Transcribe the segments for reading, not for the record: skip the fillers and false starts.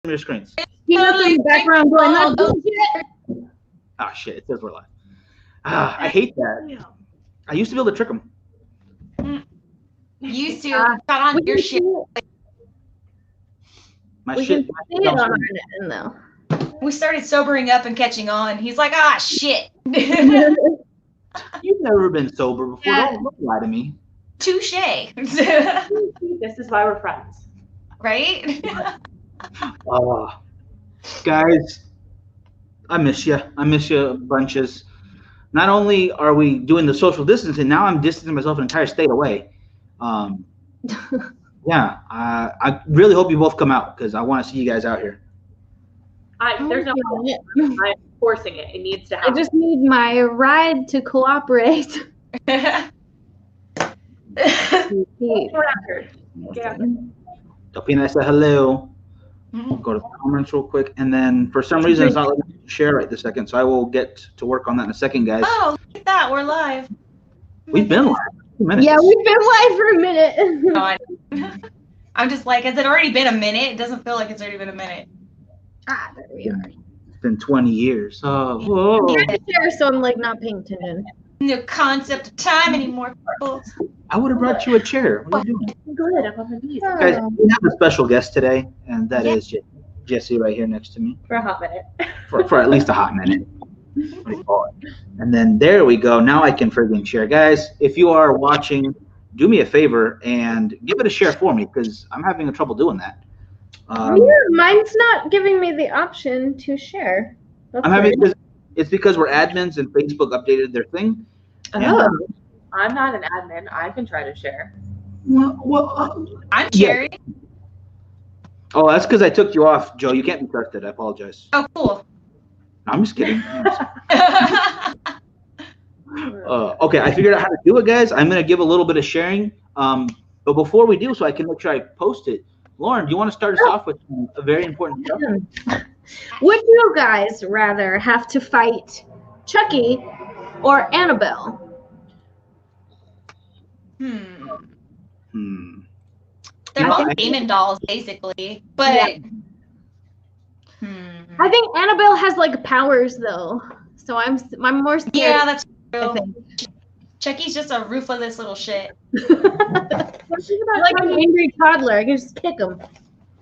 your screens. Peanuts in the background going, "Not doing shit." Ah, shit. It says we're live. I hate that. I used to be able to trick them. Used to. Got on your shit. My We shit. can see it on our end, though. We started sobering up and catching on. He's like, ah, shit. You've never been sober before. Yeah. Don't lie to me. Touche. This is why we're friends. Right? Guys, I miss you. I miss you bunches. Not only are we doing the social distancing, now I'm distancing myself an entire state away. Yeah, I really hope you both come out because I want to see you guys out here. There's no point. I'm forcing it. It needs to I happen. just need my ride to cooperate. Get Delphina said hello. Go to the comments real quick, and then for some reason it's not letting me share right this second, so I will get to work on that in a second, guys. Oh, look at that. We're live. We've been live. 2 minutes. Yeah, we've been live for a minute. God. I'm just like, has it already been a minute? It doesn't feel like it's already been a minute. There we are. It's been 20 years. Oh, whoa. You're the chair, so I'm like not paying attention. No concept of time anymore. I would have brought you a chair. What are you doing? Good. I'm on my knees. Guys, we have a special guest today, and that is Jesse right here next to me. For a hot minute. For at least a hot minute. What do you call it? And then there we go. Now I can friggin' share. Guys, if you are watching, do me a favor and give it a share for me because I'm having a trouble doing that. Mine's not giving me the option to share. It's because we're admins and Facebook updated their thing. Oh. I'm not an admin. I can try to share. I'm sharing. Oh, that's because I took you off, Joe. You can't be trusted. I apologize. Oh, cool. I'm just kidding. Okay, I figured out how to do it, guys. I'm going to give a little bit of sharing. But before we do, so I can make sure I post it, Lauren, do you want to start us off with a very important stuff? Would you guys rather have to fight Chucky or Annabelle? They're both demon dolls, basically. But I think Annabelle has like powers though, so I'm more scared. yeah, that's I true. think. Chucky's just a ruthless little shit. You're like an angry toddler. I can just kick him.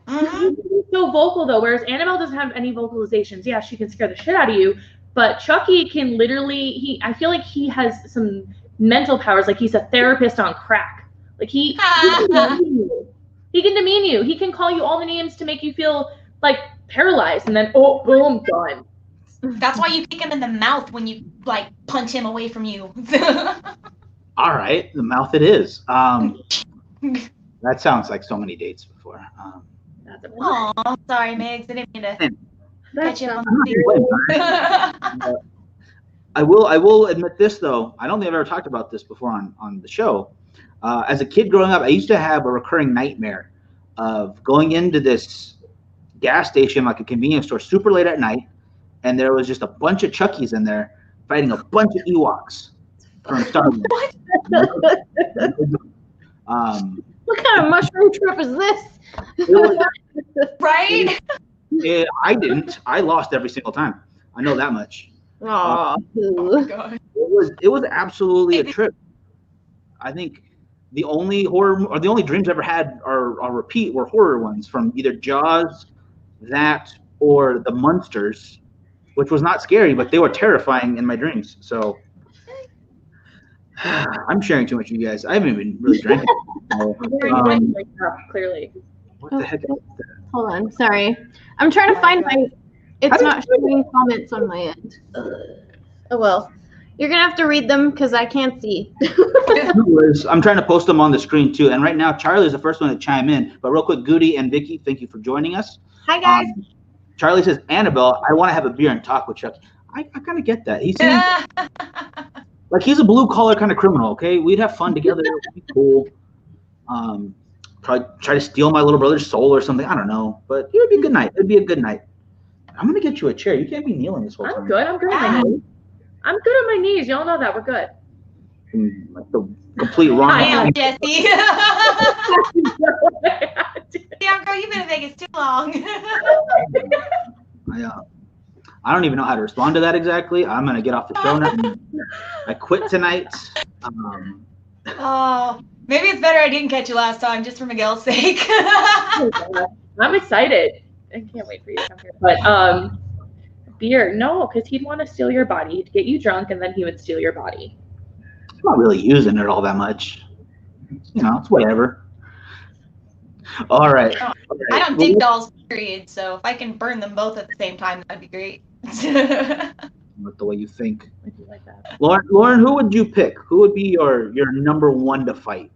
He's so vocal though, whereas Annabelle doesn't have any vocalizations. Yeah, she can scare the shit out of you, but Chucky can literally. I feel like he has some mental powers. Like he's a therapist on crack. Like he can demean you. He can call you all the names to make you feel like paralyzed, and then boom, done. That's why you kick him in the mouth when you like punch him away from you. All right, the mouth it is. That sounds like so many dates before. Aw, sorry, Migs. I didn't mean to catch you up on the I will admit this though. I don't think I've ever talked about this before on the show. As a kid growing up, I used to have a recurring nightmare of going into this gas station, like a convenience store, super late at night, and there was just a bunch of Chuckies in there fighting a bunch of Ewoks from Star Wars. What kind of mushroom trip is this? right? I didn't. I lost every single time. I know that much. Aw. God. It was absolutely a trip. I think the only horror or the only dreams I ever had are repeat were horror ones from either Jaws, that, or the Munsters, which was not scary, but they were terrifying in my dreams. So I'm sharing too much with you guys. I haven't even really drank it. Clearly. What the heck is that? Hold on, sorry. I'm trying to find my. It's not showing comments on my end. Oh well, you're gonna have to read them because I can't see. I'm trying to post them on the screen too. And right now, Charlie is the first one to chime in. But real quick, Goody and Vicky, thank you for joining us. Hi guys. Charlie says, Annabelle, I want to have a beer and talk with Chucky. I kind of get that. He seems like he's a blue collar kind of criminal. Okay, we'd have fun together. It'd be cool. Try to steal my little brother's soul or something. I don't know, but it would be a good night. It'd be a good night. I'm gonna get you a chair. You can't be kneeling this whole time. I'm good. I'm good on my knees. I'm good on my knees. Y'all know that. We're good. Like the complete wrong. I am Jesse. Damn, girl, you've been in Vegas too long. I don't even know how to respond to that exactly. I'm gonna get off the show now. I quit tonight. Oh, maybe it's better I didn't catch you last time, just for Miguel's sake. I'm excited. I can't wait for you to come here. But beer, no, because he'd want to steal your body. He'd get you drunk, and then he would steal your body. I'm not really using it all that much. You know, it's whatever. All right. I don't dig dolls, period. So if I can burn them both at the same time, that'd be great. With the way you think. I do like that. Lauren, who would you pick? Who would be your number one to fight?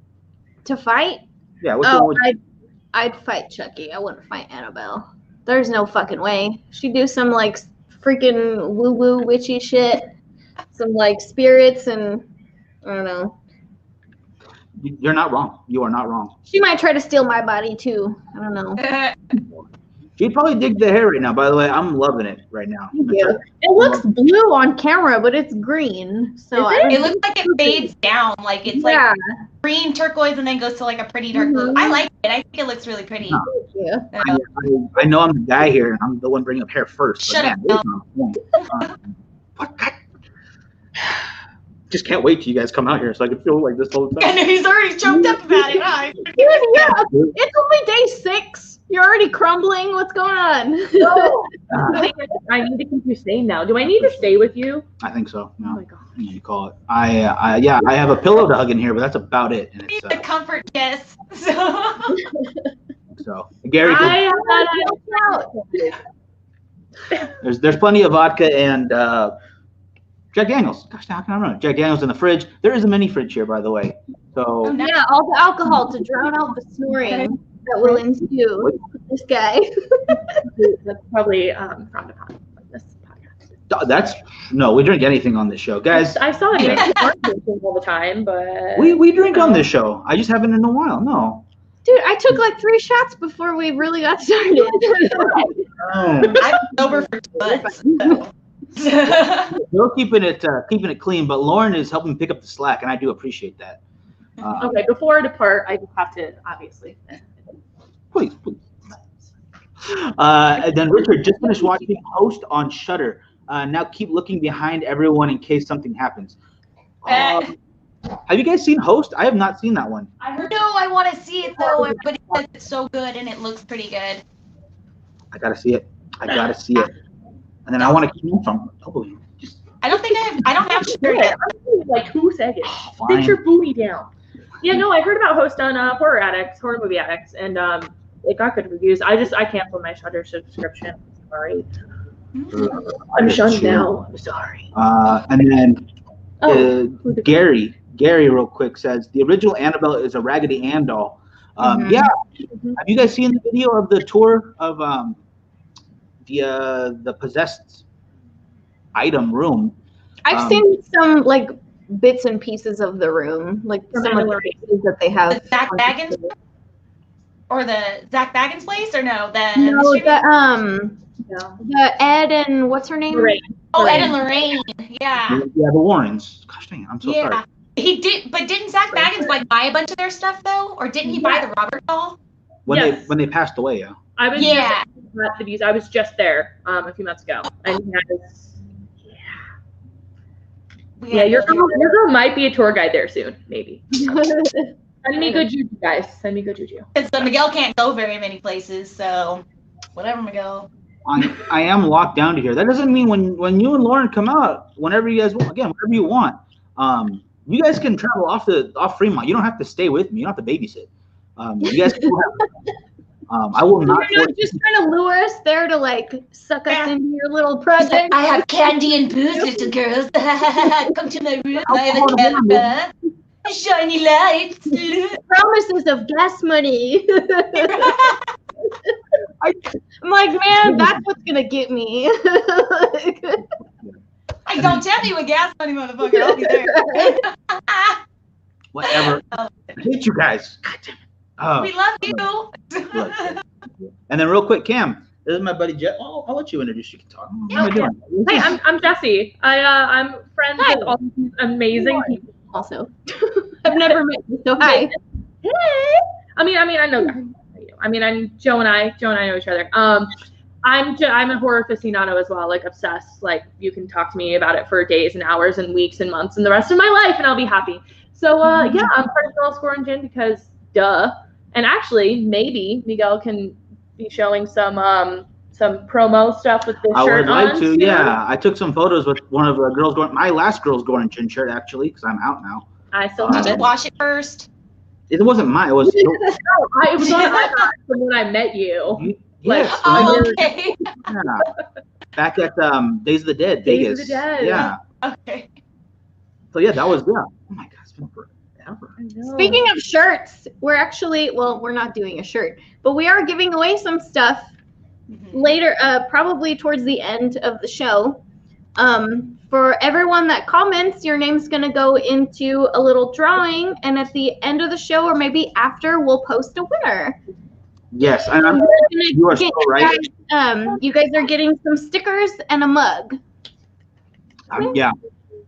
To fight? Yeah. I'd fight Chucky. I wouldn't fight Annabelle. There's no fucking way. She'd do some like freaking woo-woo witchy shit. Some like spirits and I don't know. You're not wrong. You are not wrong. She might try to steal my body too. I don't know. She'd probably dig the hair right now. By the way, I'm loving it right now. Yeah. It looks blue on camera, but it's green. So it looks like it fades down. Like it's like green turquoise and then goes to like a pretty dark blue. I like it. I think it looks really pretty. Yeah. I know I'm the guy here and I'm the one bringing up hair first. Shut up. What? Just can't wait till you guys come out here so I can feel like this all the time. I know he's already choked up about it. Huh? Yeah, it's only day 6. You're already crumbling. What's going on? I need to keep you sane now. Do I need to stay with you? I think so. No. Oh my god. You call it. I have a pillow to hug in here, but that's about it. And It's a comfort kiss. So Gary, there's plenty of vodka and Jack Daniels. Gosh, how can I remember? Jack Daniels in the fridge. There is a mini fridge here, by the way. So yeah, all the alcohol to drown out the snoring that will ensue with this guy. That's probably frowned upon on this podcast. We drink anything on this show, guys. I saw it drinking all the time, but we drink on this show. I just haven't in a while. No. Dude, I took like 3 shots before we really got started. I'm sober for 2 months. We're keeping it clean, but Lauren is helping pick up the slack, and I do appreciate that. Okay, before I depart, I just have to obviously. Please. And then Richard just finished watching Host on Shudder. Now keep looking behind everyone in case something happens. Have you guys seen Host? I have not seen that one. I want to see it though. Everybody says it's so good and it looks pretty good. I gotta see it. And then I want to keep from. I don't have Shudder yet. Like, who said it? Sit your booty down. Yeah, no, I heard about Host on Horror Movie Addicts, and it got good reviews. I canceled my Shudder subscription. Sorry. I'm shunned now. I'm sorry. And then Gary, real quick, says the original Annabelle is a Raggedy Ann doll. Yeah. Have you guys seen the video of the tour of the possessed item room? I've seen some like bits and pieces of the room, like some of the pieces that they have. The Zach Baggins, or the Zach Baggins place, or no? The Ed and what's her name? Lorraine. Oh, Ed and Lorraine. Yeah. Yeah, the Warrens. Gosh dang, I'm so sorry. He did, but didn't Zach Baggins like buy a bunch of their stuff though, or didn't he buy the Robert doll? When they passed away, yeah. I was just there a few months ago, and your girl might be a tour guide there soon, maybe. Send me good juju, guys. Send me good juju. So Miguel can't go very many places, so whatever, Miguel. I am locked down to here. That doesn't mean when you and Lauren come out, whenever you guys want, again, whenever you want, you guys can travel off Fremont. You don't have to stay with me. You don't have to babysit. You guys can I will not. You're not just trying to lure us there to like suck us into your little project. I have candy and booze, little girls. Come to my room. I have a camera. Shiny lights. Promises of gas money. I'm like, man, that's what's gonna get me. Don't tell me with gas money, motherfucker. I'll be there. Whatever. I hate you guys. God damn it. We love you. And then real quick, Cam, this is my buddy Jeff. I'll let you introduce. You can talk. How are you doing? Hey, I'm Jessie. I'm friends with all these amazing people. Also, I've never met you, so hi. Hey. I mean, I know. I mean, Joe and I know each other. I'm a horror aficionado as well, like obsessed. Like you can talk to me about it for days and hours and weeks and months and the rest of my life, and I'll be happy. So yeah, I'm part of Girls Gore and Gin because duh. And actually, maybe Miguel can be showing some promo stuff with this shirt on. I would like to. Too. Yeah, I took some photos with one of the girls going. My last Girls Gore and Gin shirt actually, because I'm out now. I still have Did you it. wash it first? It wasn't mine. It was. It was on my mind from when I met you. Yes. Oh, okay. Yeah. Back at Days of the Dead, Days Vegas. of the Dead. Yeah. Okay. So yeah, that was Oh my God, it's been forever. Speaking of shirts, we're actually we're not doing a shirt, but we are giving away some stuff later, probably towards the end of the show. For everyone that comments, your name's gonna go into a little drawing, and at the end of the show, or maybe after, we'll post a winner. Yes, and you are so right. You guys are getting some stickers and a mug. Yeah,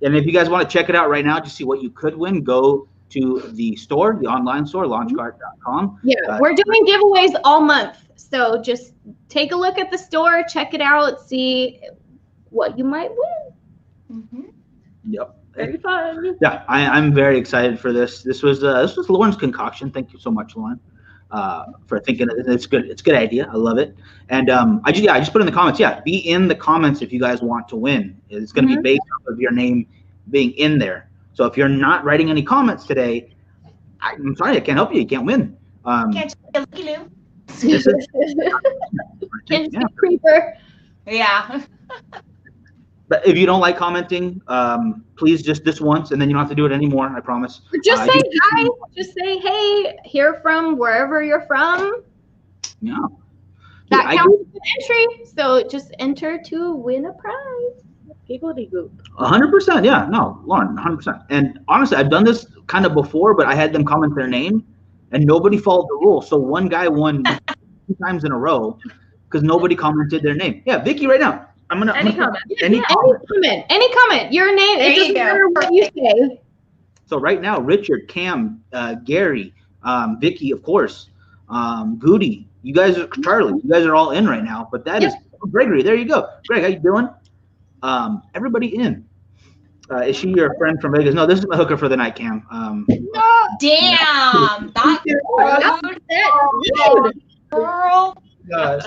and if you guys want to check it out right now, just see what you could win, go to the store, the online store, launchcart.com. Yeah, we're doing giveaways all month, so just take a look at the store, check it out, see what you might win. Yep. Very fun. Yeah, I'm very excited for this. This was Lauren's concoction. Thank you so much, Lauren, for thinking it's good. It's a good idea. I love it. And I just put in the comments. Yeah, be in the comments if you guys want to win. It's going to be based off of your name being in there. So if you're not writing any comments today, I'm sorry, I can't help you. You can't win. Can't you Lou? Can't just be creeper. Yeah. But if you don't like commenting, please just this once, and then you don't have to do it anymore. I promise. Just say hi. Just say hey. Here from wherever you're from. Yeah. That counts as an entry. So just enter to win a prize. Giggly goop. 100%. Yeah. No, Lauren, 100%. And honestly, I've done this kind of before, but I had them comment their name, and nobody followed the rule. So one guy won 2 times in a row because nobody commented their name. Yeah, Vicky, right now. Any comment. Any comment. Your name. It doesn't matter what you say. So right now, Richard, Cam, Gary, Vicky, of course, Goody, you guys are Charlie. You guys are all in right now. But that is Gregory. There you go. Greg, how you doing? Everybody in. Is she your friend from Vegas? No, this is my hooker for the night, Cam. Damn. That's rude. Girl. Gosh,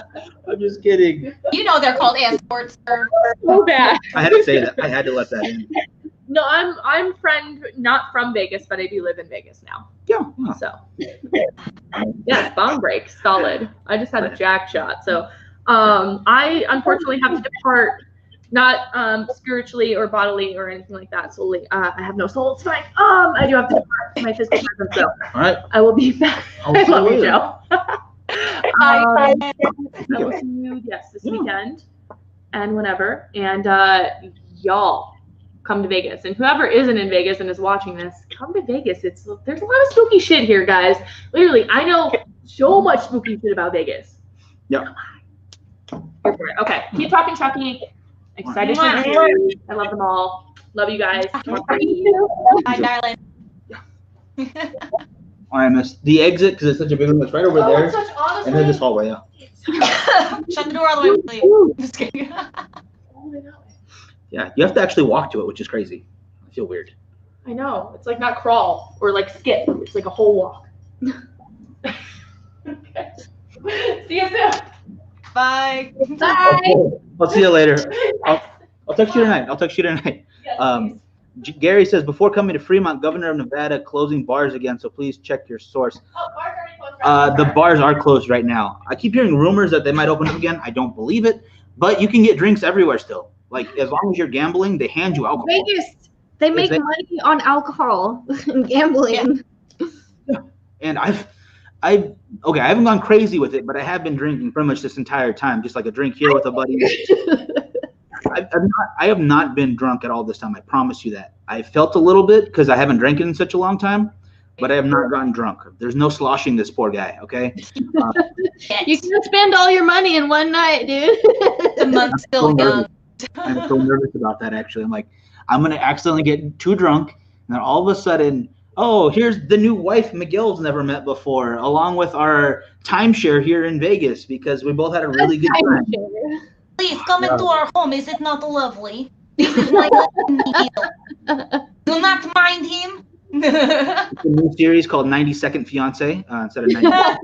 I'm just kidding. You know they're called escorts. So bad. I had to say that. I had to let that in. No, I'm friend not from Vegas, but I do live in Vegas now. Yeah. So yeah, bomb break, solid. I just had a jack shot. So I unfortunately have to depart, not spiritually or bodily or anything like that solely. I have no soul tonight. I do have to depart my physical presence. So all right. I will be back. I love you, Joe. I will see you, this weekend and whenever. And y'all come to Vegas. And whoever isn't in Vegas and is watching this, come to Vegas. There's a lot of spooky shit here, guys. Literally, I know so much spooky shit about Vegas. Yeah. Okay, keep talking, Chucky. Excited to see you. I love them all. Love you guys. Bye, darling. I missed the exit because it's such a big one. It's right over there. Honestly, And then this hallway, yeah. shut the door all the way, please. Just kidding. Yeah, you have to actually walk to it, which is crazy. I feel weird. I know. It's like not crawl or like skip. It's like a whole walk. Okay. See you soon. Bye. Bye. Okay. I'll see you later. I'll text you tonight. Yes, Gary says, before coming to Fremont, Governor of Nevada closing bars again, so please check your source. Oh, bars already closed. The bars are closed right now. I keep hearing rumors that they might open up again. I don't believe it, but you can get drinks everywhere still. Like, as long as you're gambling, they hand you alcohol. Vegas, they make money on alcohol and gambling. Yeah. And I haven't gone crazy with it, but I have been drinking pretty much this entire time, just like a drink here with a buddy. I have not been drunk at all this time. I promise you that. I felt a little bit because I haven't drank in such a long time, but I have not gotten drunk. There's no sloshing this poor guy, okay? You can spend all your money in one night, dude. The month's still young. I'm so nervous about that, actually. I'm like, I'm going to accidentally get too drunk, and then all of a sudden, oh, here's the new wife Miguel's never met before, along with our timeshare here in Vegas because we both had a really good time. Please come into our home. Is it not lovely? This is my husband, Miguel. Do not mind him. It's a new series called 90-Second Fiance instead of 90.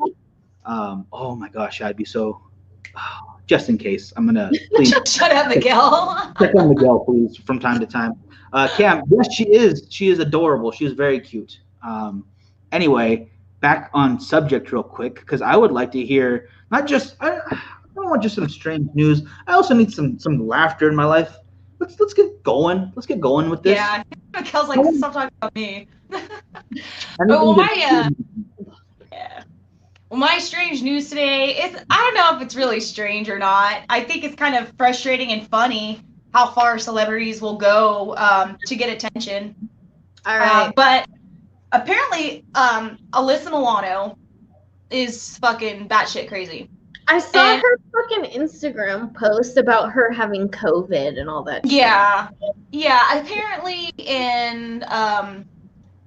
Oh my gosh, I'd be so. Just in case, I'm gonna please shut up, Miguel. check on Miguel, please, from time to time. Cam, yes, she is. She is adorable. She is very cute. Anyway, back on subject real quick because I would like to hear not just I don't want just some strange news. I also need some laughter in my life. Let's get going. Let's get going with this. Yeah, Miguel's like, stop talking about me. Well, my strange news today is, I don't know if it's really strange or not. I think it's kind of frustrating and funny how far celebrities will go to get attention. All right. But apparently, Alyssa Milano is fucking batshit crazy. I saw her fucking Instagram post about her having COVID and all that. Yeah. Yeah, apparently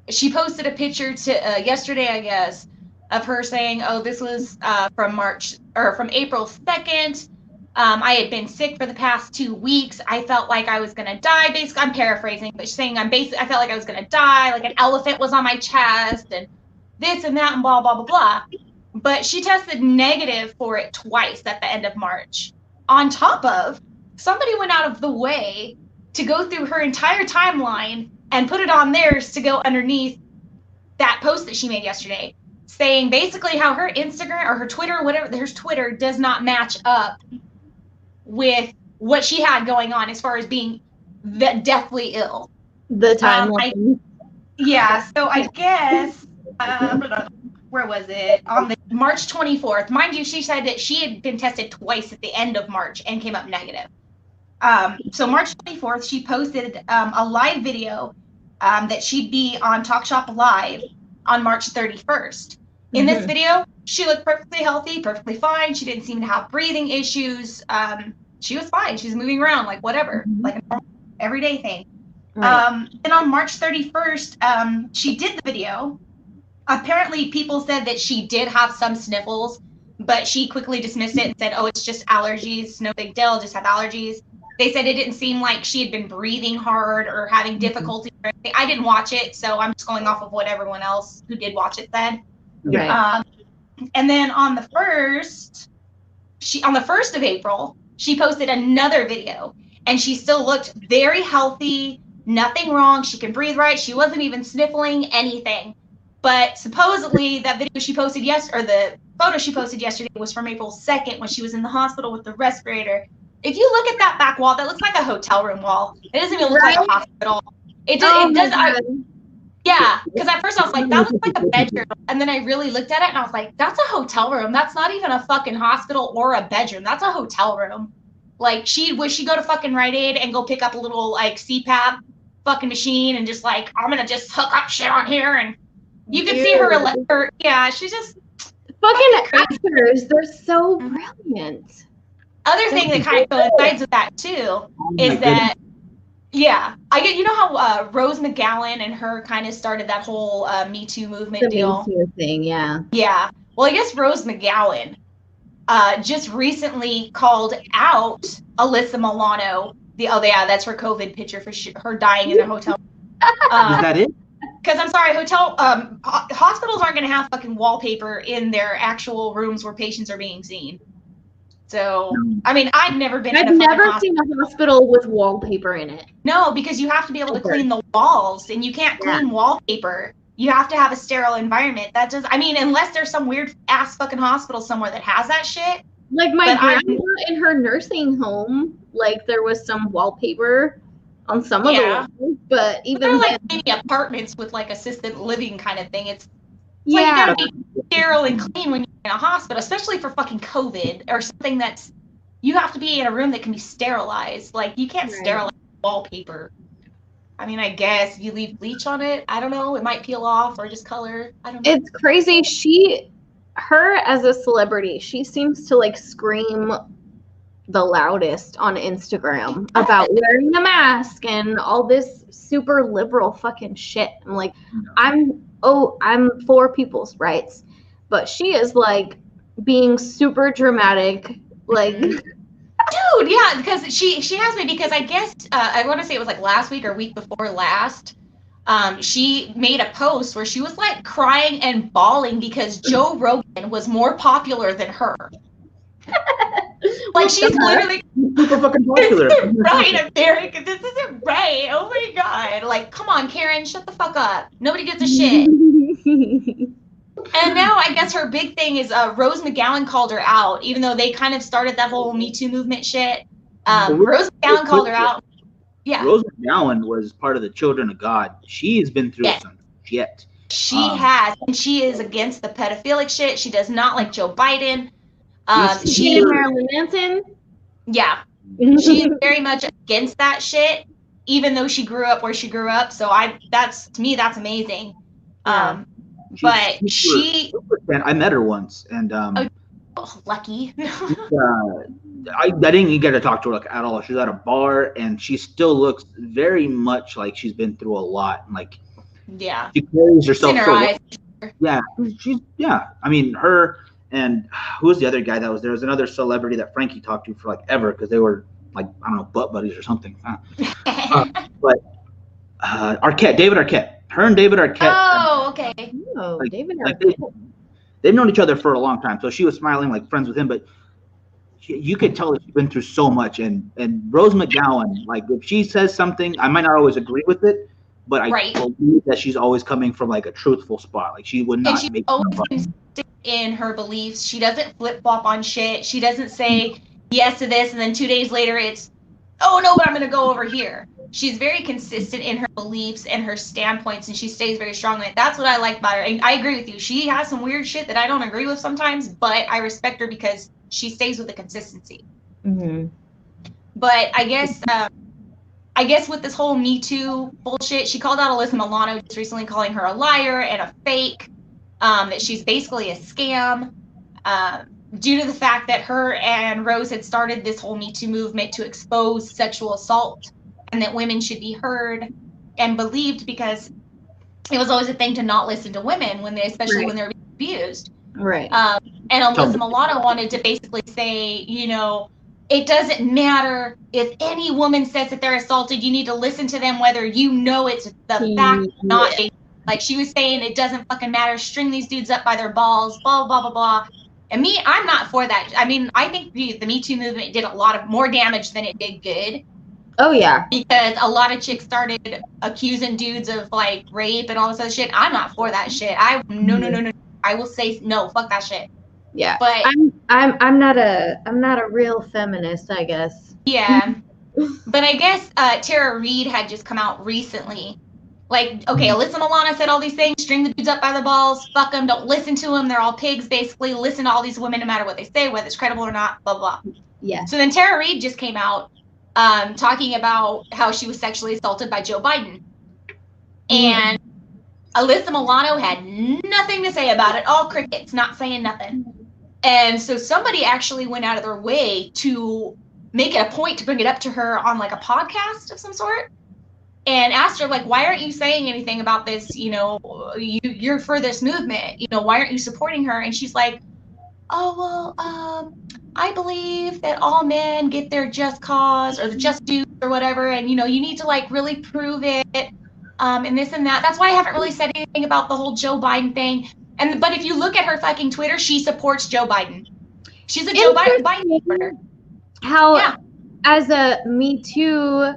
she posted a picture yesterday, I guess, of her saying, "Oh, this was from April 2nd. I had been sick for the past 2 weeks. I felt like I was gonna die." Basically, I'm paraphrasing, but she's saying I felt like I was gonna die. Like an elephant was on my chest, and this and that, and blah blah blah blah. But she tested negative for it twice at the end of March. On top of, somebody went out of the way to go through her entire timeline and put it on theirs to go underneath that post that she made yesterday, saying basically how her Instagram or her Twitter, whatever, her Twitter does not match up with what she had going on as far as being deathly ill. The timeline. Yeah, so I guess, where was it? On the March 24th. Mind you, she said that she had been tested twice at the end of March and came up negative. So March 24th, she posted a live video that she'd be on Talk Shop Live on March 31st. In this video, she looked perfectly healthy, perfectly fine. She didn't seem to have breathing issues. She was fine. She was moving around like whatever, like a normal everyday thing. Right. And on March 31st, she did the video. Apparently, people said that she did have some sniffles, but she quickly dismissed it and said, "Oh, it's just allergies. No big deal. Just have allergies." They said it didn't seem like she had been breathing hard or having difficulty. I didn't watch it, so I'm just going off of what everyone else who did watch it said. Right. And then on the 1st of April, she posted another video, and she still looked very healthy, nothing wrong. She can breathe right. She wasn't even sniffling anything. But supposedly that video she posted the photo she posted yesterday was from April 2nd when she was in the hospital with the respirator. If you look at that back wall, that looks like a hotel room wall. It doesn't even look like a hospital. It does. Yeah, because at first I was like, that looks like a bedroom. And then I really looked at it and I was like, that's a hotel room. That's not even a fucking hospital or a bedroom. That's a hotel room. Like, would she go to fucking Rite Aid and go pick up a little like CPAP fucking machine and just like, I'm going to just hook up shit on here. And you can see her, yeah, she's just fucking actors. They're so brilliant. Other thing that kind of coincides with that too is that, yeah, you know how Rose McGowan and her kind of started that whole Me Too movement deal? Me Too thing, yeah. Yeah. Well, I guess Rose McGowan just recently called out Alyssa Milano. That's her COVID picture for her dying in a hotel. Is that it? Because I'm sorry, hospitals aren't going to have fucking wallpaper in their actual rooms where patients are being seen. So, I mean, I've never seen a hospital with wallpaper in it. No, because you have to be able to clean the walls, and you can't clean wallpaper. You have to have a sterile environment. Unless there's some weird ass fucking hospital somewhere that has that shit. Like my grandma in her nursing home, like there was some wallpaper on some of the walls, but even they're like maybe apartments with like assisted living kind of thing. It's like you gotta be sterile and clean when you're in a hospital, especially for fucking COVID or something that's, you have to be in a room that can be sterilized. Like you can't sterilize wallpaper. I mean, I guess if you leave bleach on it, I don't know, it might peel off or just color. I don't know. It's crazy. Her as a celebrity, she seems to like scream the loudest on Instagram about wearing a mask and all this super liberal fucking shit. I'm like, I'm for people's rights, but she is like being super dramatic, like. Dude, yeah, because she has me, because I guess I want to say it was like last week or week before last. She made a post where she was like crying and bawling because Joe Rogan was more popular than her. Like, she's literally super fucking popular. right, America. This isn't right. Oh my god! Like, come on, Karen, shut the fuck up. Nobody gives a shit. And now I guess her big thing is Rose McGowan called her out, even though they kind of started that whole Me Too movement shit. Rose McGowan called her out. Yeah. Rose McGowan was part of the Children of God. She has been through some shit. She has, and she is against the pedophilic shit. She does not like Joe Biden. She Marilyn Manson. Yeah, she's very much against that shit, even though she grew up where she grew up. So that's to me, that's amazing. Yeah. But I met her once, and lucky. I didn't even get to talk to her like at all. She was at a bar, and she still looks very much like she's been through a lot. And like, yeah, she carries herself in her so eyes. well. Yeah. I mean, her and who was the other guy that was there? Was another celebrity that Frankie talked to for like ever, because they were like, I don't know, butt buddies or something. But David Arquette. Her and David Arquette. Oh, okay. Oh, like, David like Arquette. they've known each other for a long time, so she was smiling like friends with him, but you could tell that she's been through so much. And Rose McGowan, like, if she says something, I might not always agree with it, but I believe that she's always coming from like a truthful spot. Like, she would not. And she's always consistent in her beliefs. She doesn't flip flop on shit. She doesn't say yes to this and then 2 days later it's, oh no, but I'm gonna go over here. She's very consistent in her beliefs and her standpoints, and she stays very strongly. That's what I like about her. And I agree with you. She has some weird shit that I don't agree with sometimes, but I respect her because she stays with the consistency. Mm-hmm. But I guess with this whole Me Too bullshit, she called out Alyssa Milano just recently, calling her a liar and a fake, that she's basically a scam, due to the fact that her and Rose had started this whole Me Too movement to expose sexual assault, and that women should be heard and believed, because it was always a thing to not listen to women especially when they're being abused. Right. And Alyssa Milano wanted to basically say, you know, it doesn't matter if any woman says that they're assaulted, you need to listen to them whether you know it's the fact or not. Like, she was saying, it doesn't fucking matter, string these dudes up by their balls, blah, blah, blah, blah. And me, I'm not for that. I mean, I think the Me Too movement did a lot of more damage than it did good. Oh, yeah. Because a lot of chicks started accusing dudes of, like, rape and all this other shit. I'm not for that shit. No. I will say no, fuck that shit. Yeah. But I'm not a real feminist, I guess. Yeah. But I guess Tara Reid had just come out recently. Like, okay, Alyssa Milano said all these things, string the dudes up by the balls, fuck them, don't listen to them, they're all pigs, basically. Listen to all these women no matter what they say, whether it's credible or not, blah, blah. Yeah. So then Tara Reid just came out talking about how she was sexually assaulted by Joe Biden. And Alyssa Milano had nothing to say about it, all crickets, not saying nothing. And so somebody actually went out of their way to make it a point to bring it up to her on like a podcast of some sort, and asked her, like, why aren't you saying anything about this? You know, you're for this movement, you know, why aren't you supporting her? And she's like, oh, well, I believe that all men get their just cause or the just dues or whatever. And, you know, you need to like really prove it. And this and that. That's why I haven't really said anything about the whole Joe Biden thing. But if you look at her fucking Twitter, she supports Joe Biden. She's a Joe Biden supporter. How, as a Me Too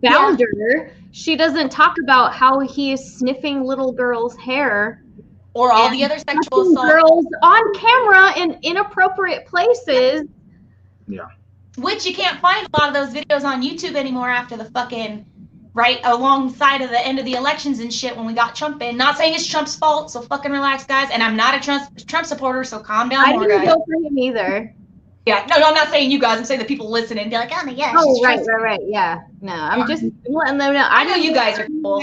founder, she doesn't talk about how he is sniffing little girls' hair. Or all the other sexual assault. Girls on camera in inappropriate places. Yeah. Which you can't find a lot of those videos on YouTube anymore after the fucking... right alongside of the end of the elections and shit when we got Trump in. Not saying it's Trump's fault, so fucking relax, guys. And I'm not a Trump supporter, so calm down more, guys. I didn't go for him either. Yeah, no, I'm not saying you guys. I'm saying the people listening. Be like, oh my gosh. Oh, right. Yeah. No, I'm just letting them know. I know you guys are cool.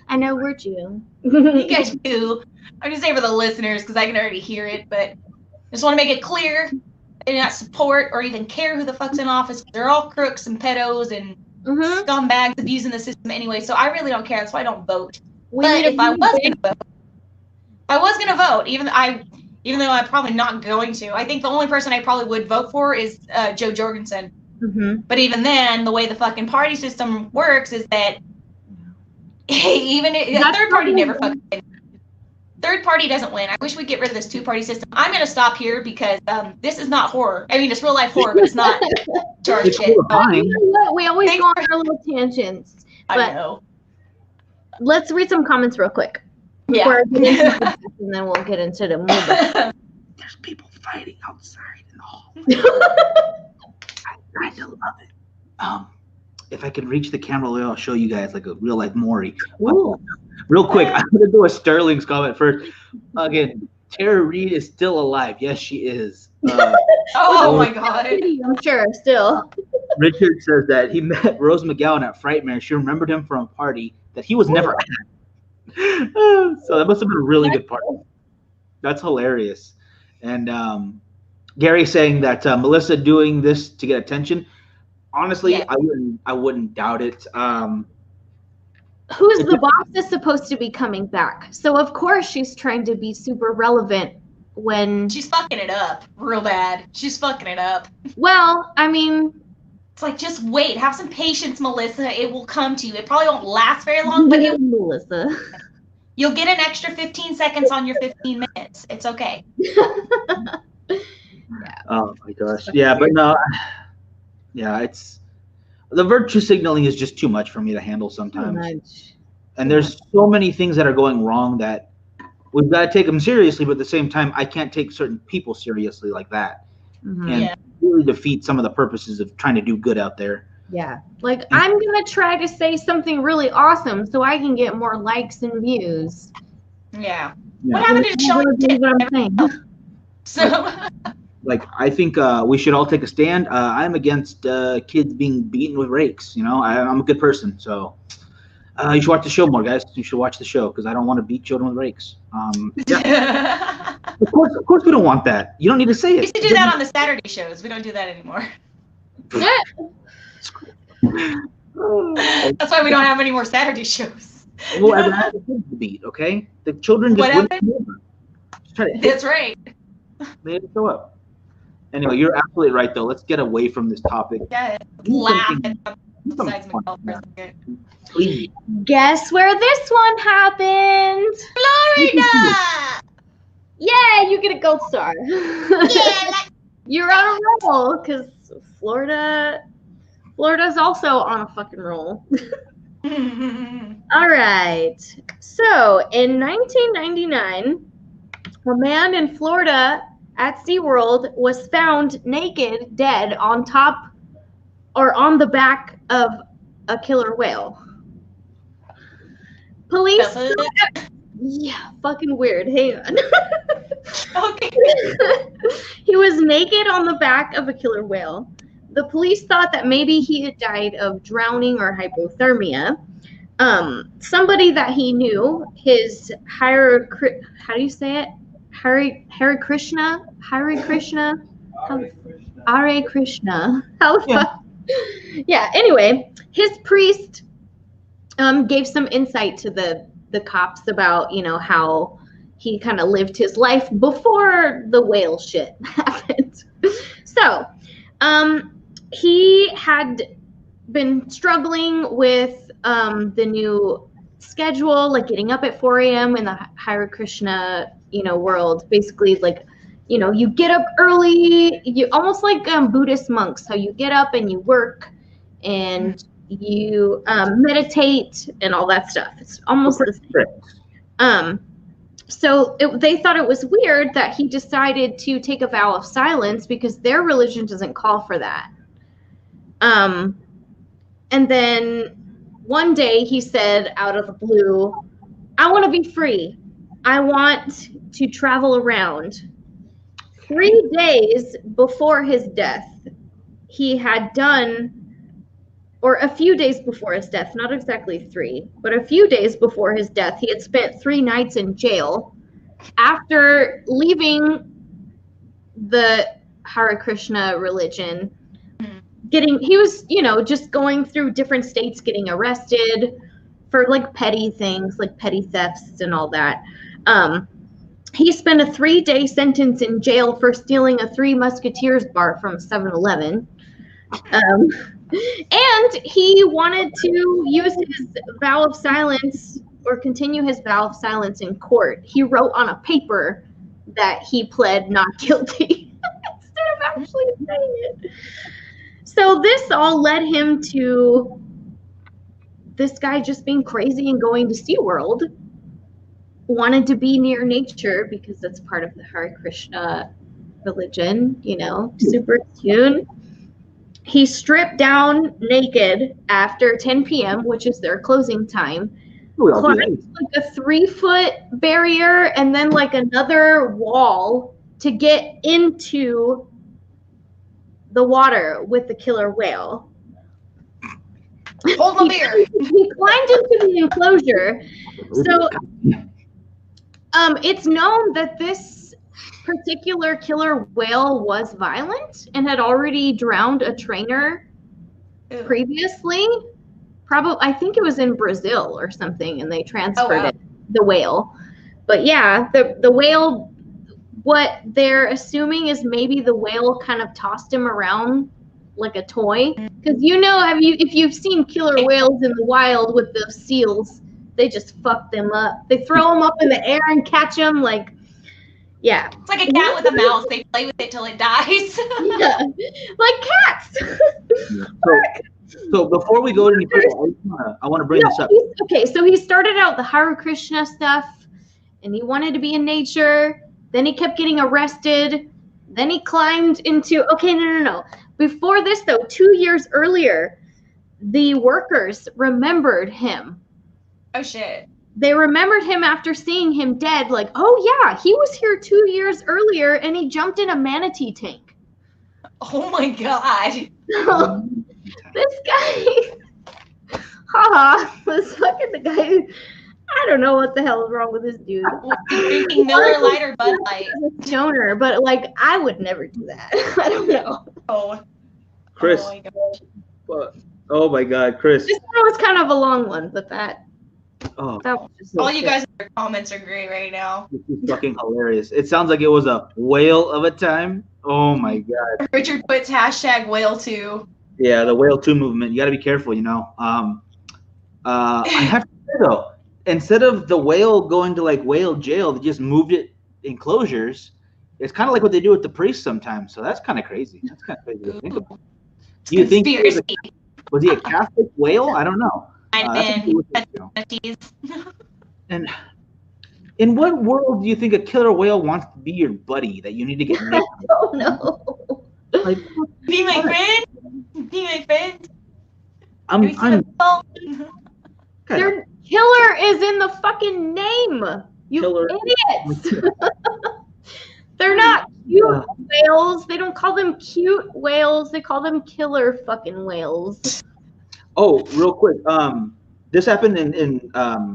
I know we're Jew. You guys do. I'm just saying for the listeners because I can already hear it, but just want to make it clear. they not support or even care who the fuck's in office. They're all crooks and pedos and scumbags abusing the system anyway. So I really don't care. That's why I don't vote. But if I was gonna vote, even though I'm probably not going to, I think the only person I probably would vote for is Joe Jorgensen. But even then, the way the fucking party system works is that even third party never fucking wins. Third party doesn't win. I wish we'd get rid of this two-party system. I'm gonna stop here because this is not horror. I mean, it's real life horror, but it's not charge shit. You know what? We always go on our little tangents. But I know. Let's read some comments real quick. Before I get into the and then we'll get into the movie. There's people fighting outside in the hall. I kind of love it. If I can reach the camera, I'll show you guys like a real life Maury. Real quick, I'm gonna do a Sterling's comment first. Again, Tara Reid is still alive. Yes, she is. Oh my god. I'm sure. Still. Richard says that he met Rose McGowan at Frightmare. She remembered him from a party that he was never at. So that must have been a really good party. That's hilarious. And Gary saying that Melissa doing this to get attention. Honestly, I wouldn't doubt it. Who's the boss is supposed to be coming back, so of course she's trying to be super relevant when she's fucking it up real bad. She's fucking it up. Well, I mean, it's like just wait, have some patience, Melissa. It will come to you. It probably won't last very long, but Melissa, you'll get an extra 15 seconds on your 15 minutes. It's okay. Oh my gosh. Yeah, but no. Yeah, it's the virtue signaling is just too much for me to handle sometimes. And there's so many things that are going wrong that we've got to take them seriously, but at the same time, I can't take certain people seriously like that. And really defeat some of the purposes of trying to do good out there. Yeah. Like, I'm going to try to say something really awesome so I can get more likes and views. Yeah. What happened to Sean? So... Like, I think we should all take a stand. I'm against kids being beaten with rakes. You know, I'm a good person. So you should watch the show more, guys. You should watch the show because I don't want to beat children with rakes. Yeah. Of course we don't want that. You don't need to say it. We used to do that on the Saturday shows. We don't do that anymore. That's why we don't have any more Saturday shows. Well, I have the kids to beat, okay? The children just wouldn't come over. Just try to That's right. They had to show up. Anyway, you're absolutely right, though. Let's get away from this topic. Yeah, laugh besides McCall for a second. Please. Guess where this one happened? Florida! Yeah, you get a gold star. Yeah, you're on a roll because Florida's also on a fucking roll. All right. So in 1999, a man in Florida at SeaWorld was found naked, dead on top or on the back of a killer whale. Police. Yeah, fucking weird. Hang on. Okay. He was naked on the back of a killer whale. The police thought that maybe he had died of drowning or hypothermia. Somebody that he knew, his Hare Krishna. Hare Krishna. Yeah. Anyway, his priest gave some insight to the cops about how he kind of lived his life before the whale shit happened. So, he had been struggling with the new schedule, like getting up at 4 a.m. in the Hare Krishna, world. Basically, like, you get up early, you almost like Buddhist monks, how you get up and you work and you meditate and all that stuff. It's almost the same. So they thought it was weird that he decided to take a vow of silence because their religion doesn't call for that. And then one day he said out of the blue, I want to be free. I want to travel around. 3 days before his death, he had done, or a few days before his death, not exactly 3, but a few days before his death, he had spent 3 nights in jail after leaving the Hare Krishna religion. He was, just going through different states, getting arrested for like petty things, like petty thefts and all that. He spent a 3-day sentence in jail for stealing a Three Musketeers bar from 7-Eleven. And he wanted to use his vow of silence or continue his vow of silence in court. He wrote on a paper that he pled not guilty instead of actually saying it. So this all led him to this guy just being crazy and going to SeaWorld. Wanted to be near nature because that's part of the Hare Krishna religion, super tuned. He stripped down naked after 10 p.m., which is their closing time. Climbed like a 3-foot barrier and then like another wall to get into the water with the killer whale. Hold my beer. He climbed into the enclosure. So it's known that this particular killer whale was violent and had already drowned a trainer previously. Probably, I think it was in Brazil or something, and they transferred the whale. But yeah, the whale, what they're assuming is maybe the whale kind of tossed him around like a toy. Because if you've seen killer whales in the wild with the seals, they just fuck them up. They throw them up in the air and catch them yeah. It's like a cat with a mouse. They play with it till it dies. Yeah, like cats. So before we go any further, I want to bring this up. Okay, so he started out the Hare Krishna stuff, and he wanted to be in nature. Then he kept getting arrested. Then he climbed into. Okay, no. Before this, though, 2 years earlier, the workers remembered him. Oh shit. They remembered him after seeing him dead. Like, oh yeah, he was here 2 years earlier, and he jumped in a manatee tank. Oh my god. This guy, this fucking the guy. I don't know what the hell is wrong with this dude. Drinking Miller Lite or Bud Light. Stoner, but like I would never do that. I don't know. Oh, Chris. Oh my god. Oh my God, Chris. This one was kind of a long one, but that was just All you guys in your comments are great right now. This is fucking hilarious. It sounds like it was a whale of a time. Oh my God. Richard puts #whale2. Yeah, the whale 2 movement. You got to be careful, I have to say though, instead of the whale going to like whale jail, they just moved it enclosures. It's kind of like what they do with the priests sometimes. So that's kind of crazy. That's kind of crazy to think about. Do you think was he a Catholic whale? I don't know. And in what world do you think a killer whale wants to be your buddy that you need to get naked? Oh no. Like, be my friend. Be my friend. Their killer is in the fucking name. You Killer. idiots. They're not cute whales. They don't call them cute whales. They call them killer fucking whales. Oh, real quick. This happened in not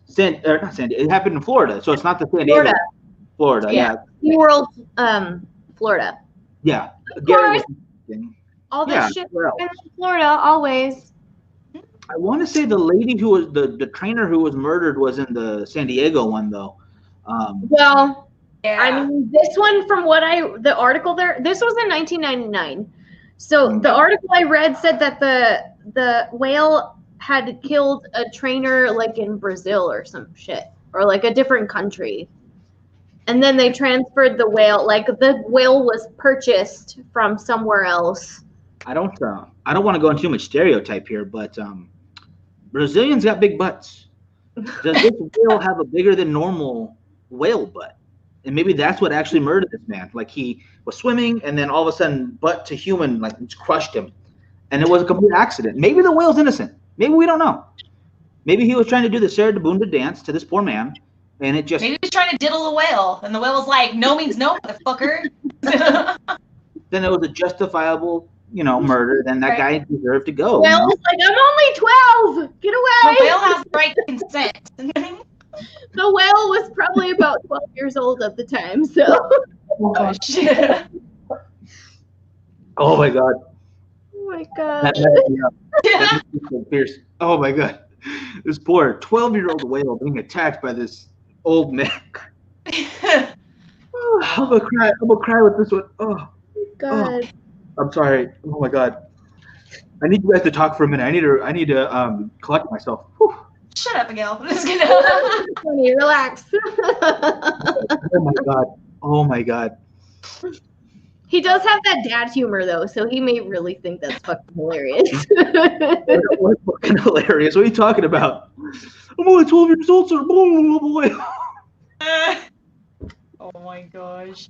San Diego. It happened in Florida, so it's not the San Diego. Florida, yeah. SeaWorld, Florida. Yeah. Of course. All this shit in Florida, always. I want to say the lady who was the trainer who was murdered was in the San Diego one though. Well, yeah. I mean, this one from the article there, this was in 1999. So the article I read said that the whale had killed a trainer like in Brazil or some shit, or like a different country. And then they transferred the whale, like the whale was purchased from somewhere else. I don't want to go into too much stereotype here, but Brazilians got big butts. Does this whale have a bigger than normal whale butt? And maybe that's what actually murdered this man. Like he was swimming and then all of a sudden butt to human, like it's crushed him. And it was a complete accident. Maybe the whale's innocent. Maybe we don't know. Maybe he was trying to do the Sarah Dabunda dance to this poor man. And it just... Maybe he was trying to diddle a whale. And the whale was like, no means no, motherfucker. Then it was a justifiable, murder. Then that guy deserved to go. Well, it's like, I'm only 12. Get away. The whale has the right to consent. The whale was probably about 12 years old at the time, so. Oh, shit. Oh my god. Oh my god. That messed me up. That makes me so fierce. Oh my god. This poor 12-year-old whale being attacked by this old man. I'm gonna cry. I'm gonna cry with this one. Oh, God. I'm sorry. Oh my god. I need you guys to talk for a minute. I need to collect myself. Whew. Shut up, Miguel. I'm just gonna. Honey, relax. Oh my god. Oh my god. He does have that dad humor though, so he may really think that's fucking hilarious. What fucking hilarious. What are you talking about? I'm only 12 years old, sir. Oh my gosh.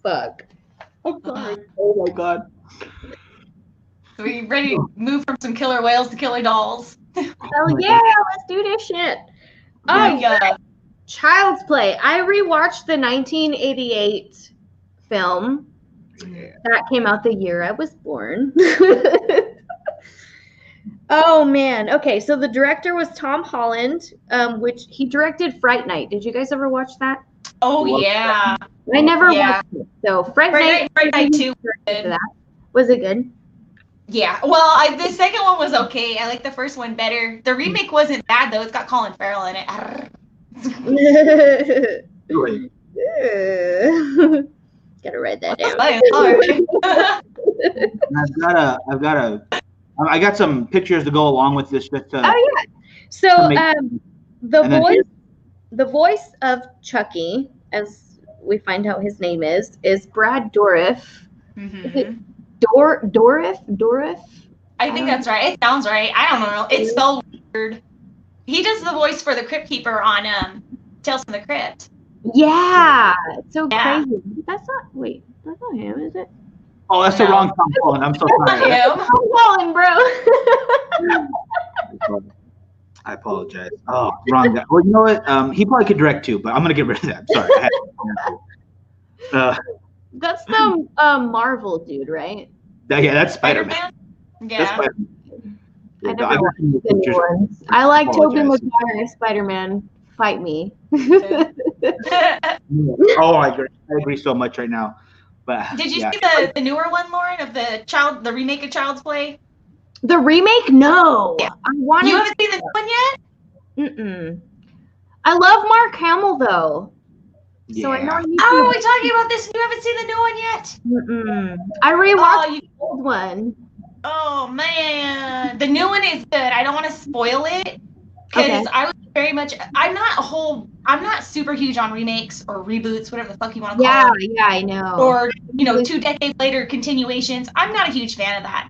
Fuck. Oh my god. So we ready to move from some killer whales to killer dolls? Hell yeah, let's do this shit. Oh yeah. Child's Play. I rewatched the 1988 film. Yeah. That came out the year I was born. Oh man. Okay, so the director was Tom Holland, which he directed Fright Night. Did you guys ever watch that? Oh yeah. I never watched it. So Fright Night 2. Was it good? Yeah. Well, the second one was okay. I like the first one better. The remake wasn't bad though. It's got Colin Farrell in it. Really? Gotta write that down. I got some pictures to go along with this. Just oh yeah. So the voice of Chucky, as we find out his name is Brad Dourif. Mm-hmm. Is it Dourif? I think that's right. It sounds right. I don't know. It's spelled weird. He does the voice for the Crypt Keeper on Tales from the Crypt. Yeah, it's so crazy. That's not him, is it? Oh, that's the wrong Tom Holland. I'm so sorry. Him. Tom Holland, bro. I apologize. Oh, wrong guy. Well, you know what? He probably could direct too, but I'm gonna get rid of that. Sorry. That's the Marvel dude, right? Yeah, that's Spider-Man. Yeah. That's Spider-Man. I never watched the new ones. I like Tobey Maguire as Spider-Man. Fight me. Oh, I agree so much right now. But did you see the newer one, Lauren, of the remake of Child's Play? The remake? No. Yeah. You haven't seen the new one yet? Mm-mm. I love Mark Hamill though. Yeah. So I know. Are we talking about this and you haven't seen the new one yet? Mm-mm. I rewatched the old one. Oh man, the new one is good. I don't want to spoil it because I was very much. I'm not super huge on remakes or reboots, whatever the fuck you want to call it. Yeah, I know. Or 2 decades later continuations. I'm not a huge fan of that.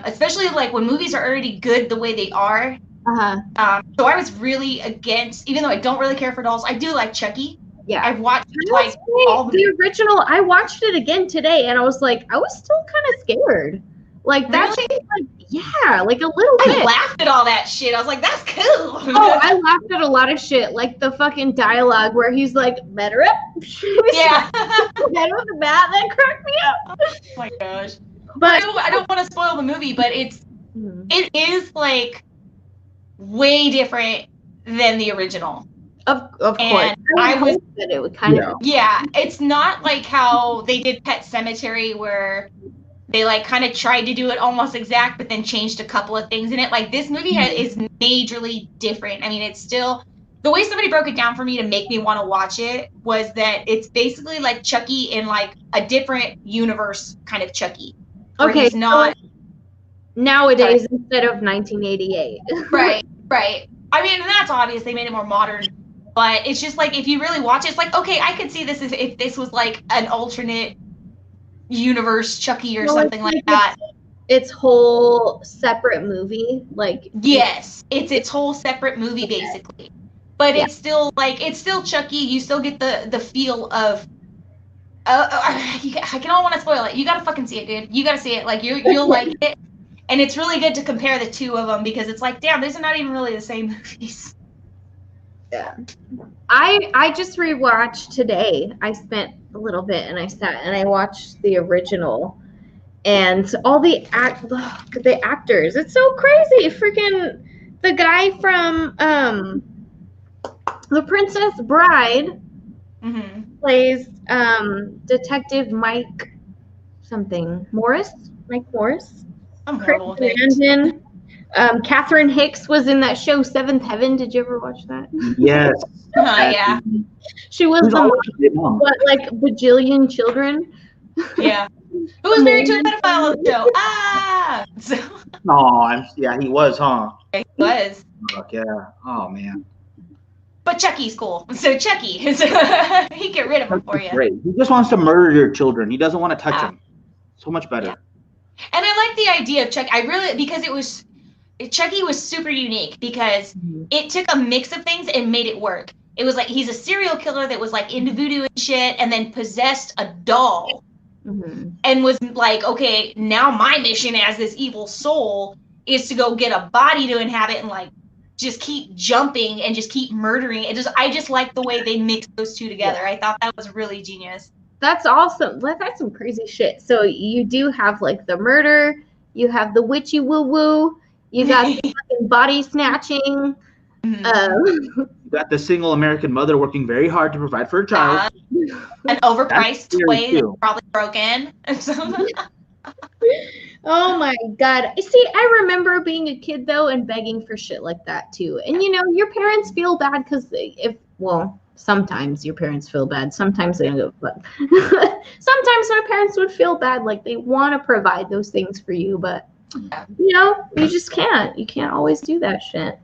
Especially like when movies are already good the way they are. So I was really against, even though I don't really care for dolls, I do like Chucky. Yeah, I've watched all the original. I watched it again today, and I was still kind of scared. Like that, really? Like a little bit. I laughed at all that shit. I was like, that's cool. Oh, I laughed at a lot of shit, like the fucking dialogue where he's like, "Met her up." Yeah. Met her with the bat. That cracked me up. Oh my gosh. But I don't want to spoil the movie, but it is like way different than the original. Of course. I was that it would kind of. Yeah, it's not like how they did Pet Sematary where they like kind of tried to do it almost exact, but then changed a couple of things in it. Like this movie is majorly different. I mean, it's still the way somebody broke it down for me to make me want to watch it was that it's basically like Chucky in like a different universe kind of Chucky. Okay, he's not nowadays instead of 1988. Right. I mean, and that's obvious. They made it more modern. But it's just like, if you really watch it, it's like, okay, I could see this if this was like an alternate universe Chucky or something like that. Its whole separate movie, like. Yes, it's its whole separate movie basically. But it's still Chucky. You still get the feel of. I don't want to spoil it. You gotta fucking see it, dude. You gotta see it. Like you'll like it, and it's really good to compare the two of them because it's like, damn, these are not even really the same movies. Yeah, I just rewatched today. I spent a little bit and I sat and I watched the original, and all the actors. It's so crazy. Freaking the guy from The Princess Bride plays Detective Mike something. Morris? Mike Morris? I'm Chris horrible with names. Landon. Catherine Hicks was in that show Seventh Heaven. Did you ever watch that? Yes. Yeah. She was Who's the all mom, mom? but like bajillion children. Yeah. Who was married to a pedophile on the show? Ah! So, Oh, yeah, he was, huh? he was. Fuck yeah. Oh man. But Chucky's cool. So Chucky, he get rid of him for you. Great. He just wants to murder your children. He doesn't want to touch Ah. them. So much better. Yeah. And I like the idea of Chucky. Because Chucky was super unique because it took a mix of things and made it work. It was like he's a serial killer that was like into voodoo and shit and then possessed a doll and was like, okay, now my mission as this evil soul is to go get a body to inhabit and like just keep jumping and just keep murdering. I just like the way they mixed those two together. I thought that was really genius. That's awesome. That's some crazy shit. So you do have like the murder, you have the witchy woo woo, you got the fucking body snatching. You got the single American mother working very hard to provide for her child. An overpriced That's toy too. that's probably broken. Oh my god. See, I remember being a kid though and begging for shit like that too. And you know, your parents feel bad because sometimes your parents feel bad. Sometimes they don't give a fuck. Sometimes my parents would feel bad, like they want to provide those things for you, but you know, you just can't. You can't always do that shit.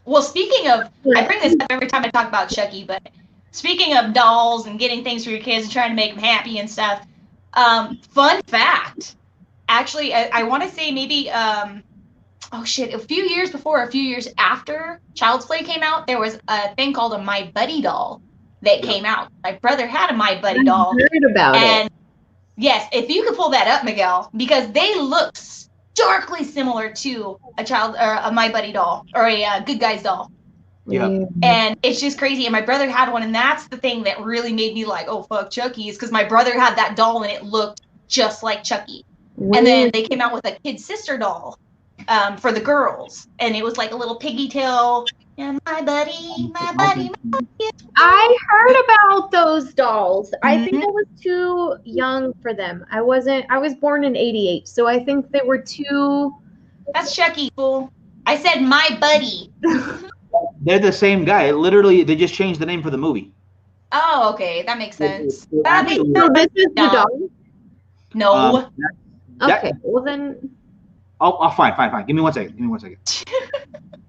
Well, speaking of, I bring this up every time I talk about Chucky, but speaking of dolls and getting things for your kids and trying to make them happy and stuff, fun fact, actually, I want to say maybe, a few years before, a few years after Child's Play came out, there was a thing called a My Buddy doll that came out. My brother had a My Buddy doll. I heard about it. Yes, if you could pull that up, Miguel, because they look starkly similar to a My Buddy doll or a Good Guys doll. Yeah. And it's just crazy. And my brother had one, and that's the thing that really made me like, oh fuck Chucky, is because my brother had that doll and it looked just like Chucky. And then they came out with a kid sister doll for the girls, and it was like a little piggy tail. And my buddy. I heard about those dolls. I think I was too young for them. I was born in 88, so I think they were too. That's Chucky, fool. I said my buddy. They're the same guy. Literally, they just changed the name for the movie. Oh, okay. That makes sense. So this is the doll? No. Okay, well then. Oh, fine. Give me 1 second.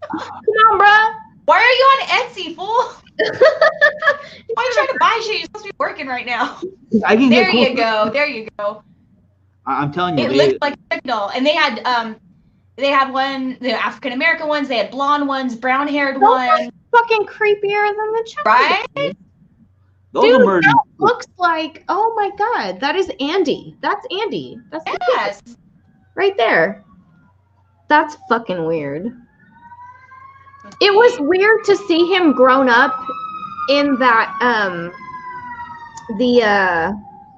Come on, bruh. Why are you on Etsy, fool? Why are you trying to buy shit? You're supposed to be working right now. I can There get cool. There you go. I'm telling you. It looked like a doll. And they had one, the African American ones, they had blonde ones, brown haired ones. Fucking creepier than the Chucky. Right? Those Dude, are that looks like, oh my god, that is Andy. That's Andy. That's the Yes. kid. Right there. That's fucking weird. It was weird to see him grown up in that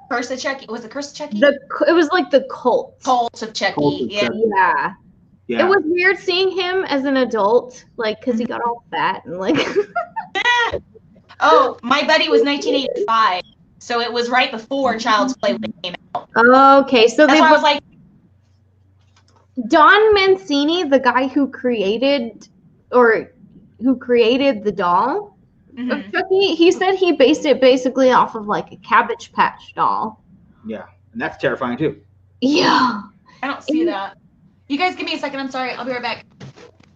Curse of Chucky. Was it Curse of Chucky? it was like the cult. Cult of Chucky. Cult of Yeah. Chucky. Yeah. Yeah. It was weird seeing him as an adult, like, because he got all fat and like. Oh, My Buddy was 1985, so it was right before Child's Play when it came out. Okay, so That's why I was like, Don Mancini, the guy who created the doll of Chucky, he said he based it basically off of like a Cabbage Patch doll. Yeah, and that's terrifying too. Yeah. I don't see that. You guys give me a second. I'm sorry. I'll be right back.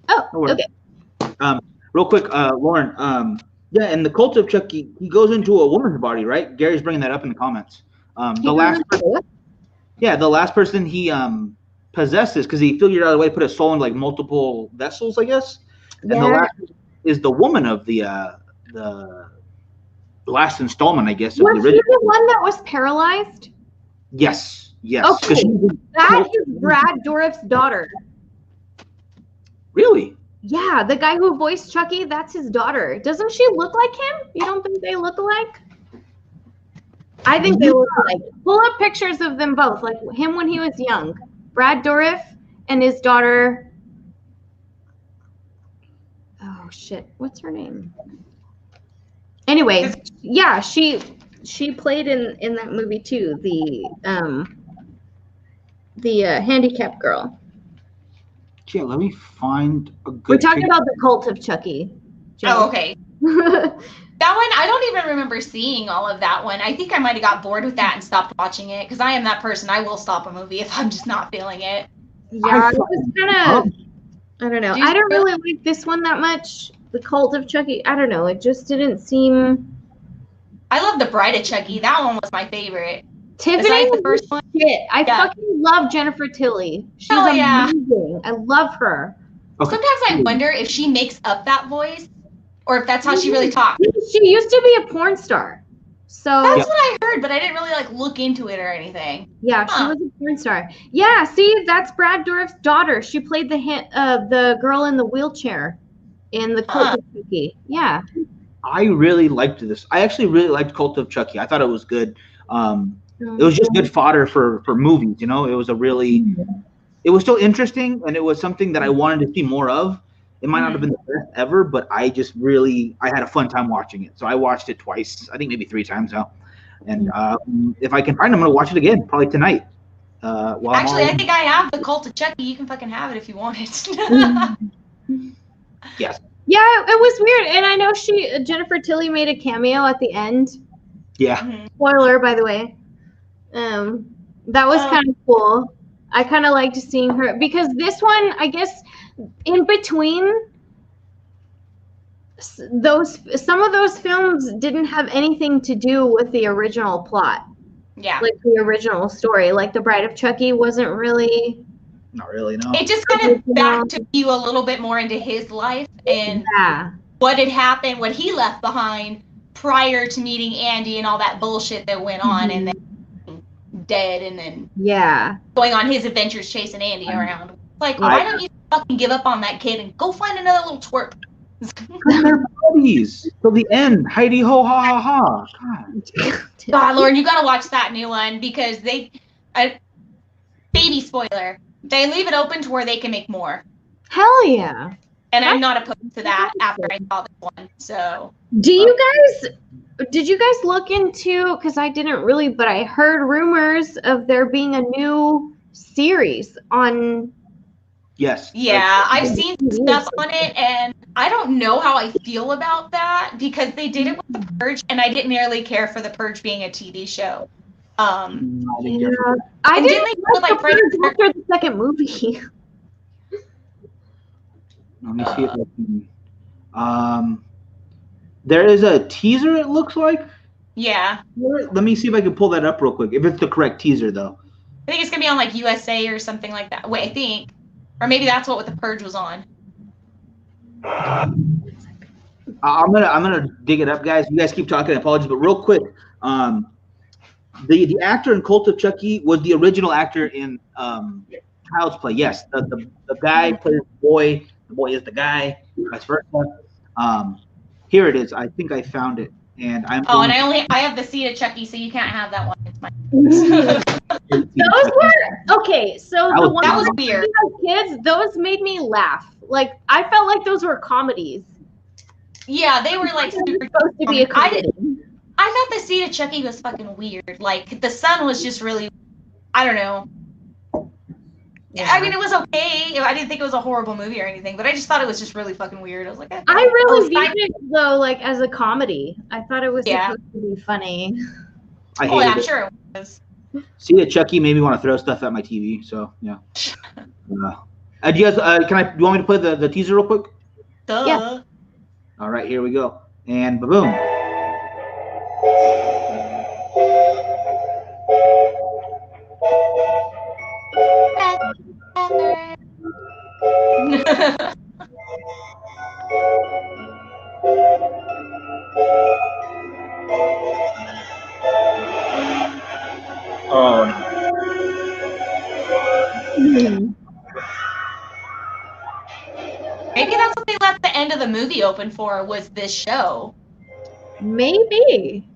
Oh, No worries. okay. Real quick, Lauren. Yeah, in the cult of Chucky, he goes into a woman's body, right? Gary's bringing that up in the comments. The last person he possesses, because he figured out a way to put his soul in like multiple vessels, I guess. And the last is the woman of the last installment, I guess. Of Was the he original. the one that was paralyzed? Yes. Okay, that is Brad Dourif's daughter. Really? Yeah, the guy who voiced Chucky, that's his daughter. Doesn't she look like him? You don't think they look alike? I think they look alike. Pull up pictures of them both, like him when he was young. Brad Dourif and his daughter. Oh shit, what's her name? Anyway, yeah, she played in that movie too. The handicapped girl. Yeah, let me find a good. We're talking about the Cult of Chucky. Oh, okay. That one, I don't even remember seeing all of that one. I think I might have got bored with that and stopped watching it because I am that person. I will stop a movie if I'm just not feeling it. Yeah, it was kind of. I don't know. Do you I don't really like this one that much. The Cult of Chucky. I don't know. It just didn't seem. I love The Bride of Chucky. That one was my favorite. Tiffany, Besides the first one. shit. I Yeah. fucking love Jennifer Tilly. She's Hell yeah. amazing. I love her. Okay. Sometimes I wonder if she makes up that voice or if that's how she really talks. She used to be a porn star. So That's what I heard, but I didn't really like look into it or anything. yeah, she Huh. was a porn star. Yeah, see, that's Brad Dourif's daughter. She played the girl in the wheelchair in the Cult Huh. of Chucky. Yeah. I really liked this. I actually really liked Cult of Chucky. I thought it was good. It was just good fodder for movies. You know, it was it was still interesting, and it was something that I wanted to see more of. It might not have been the best ever, but I had a fun time watching it. So I watched it twice, I think maybe 3 times now. And if I can find it, I'm going to watch it again, probably tonight. Actually, I think I have the Cult of Chucky. You can fucking have it if you want it. Yes. Yeah, it was weird. And I know Jennifer Tilly made a cameo at the end. Yeah. Spoiler, by the way. That was kind of cool. I kind of liked seeing her because this one, I guess, in between some of those films didn't have anything to do with the original plot. Yeah. Like the original story. Like The Bride of Chucky wasn't really. Not really, no. It just kind of back took you a little bit more into his life and what had happened, what he left behind prior to meeting Andy and all that bullshit that went on, and then dead, and then going on his adventures chasing Andy around. Like, why don't you fucking give up on that kid and go find another little twerp? They're buddies till the end. Heidi ho ha ha ha. God, Lauren, you gotta watch that new one because baby spoiler, they leave it open to where they can make more. Hell yeah. And I'm not opposed to that after I saw this one. So did you guys look into, because I didn't really, but I heard rumors of there being a new series on. Yes. Yeah, I've seen stuff on it, and I don't know how I feel about that because they did it with The Purge, and I didn't nearly care for The Purge being a TV show. I didn't feel like after the second movie. Let me see if I can. There is a teaser, it looks like. Yeah. Let me see if I can pull that up real quick. If it's the correct teaser, though. I think it's gonna be on like USA or something like that. Wait, I think, or maybe that's what The Purge was on. I'm gonna dig it up, guys. You guys keep talking. Apologies, but real quick, the actor in Cult of Chucky was the original actor in Child's Play. Yes, the guy plays the boy. The boy is the guy. Vice versa. Here it is. I think I found it, and I'm. Oh, and I have the Seed of Chucky, so you can't have that one. It's mine. Those were okay. So the ones that was weird. Kids, those made me laugh. Like I felt like those were comedies. Yeah, they were like super supposed to be a comedy. I thought the Seed of Chucky was fucking weird. Like the son was just really, I don't know. Yeah. I mean, it was okay. I didn't think it was a horrible movie or anything, but I just thought it was just really fucking weird. I was like, I really viewed it though, like as a comedy. I thought it was supposed to be funny. I'm sure it was. See that Chucky made me want to throw stuff at my TV. So yeah. Do you guys? Do you want me to play the teaser real quick? Duh. Yeah. All right, here we go. And boom. Oh no. Maybe that's what they left the end of the movie open for, was this show. Maybe.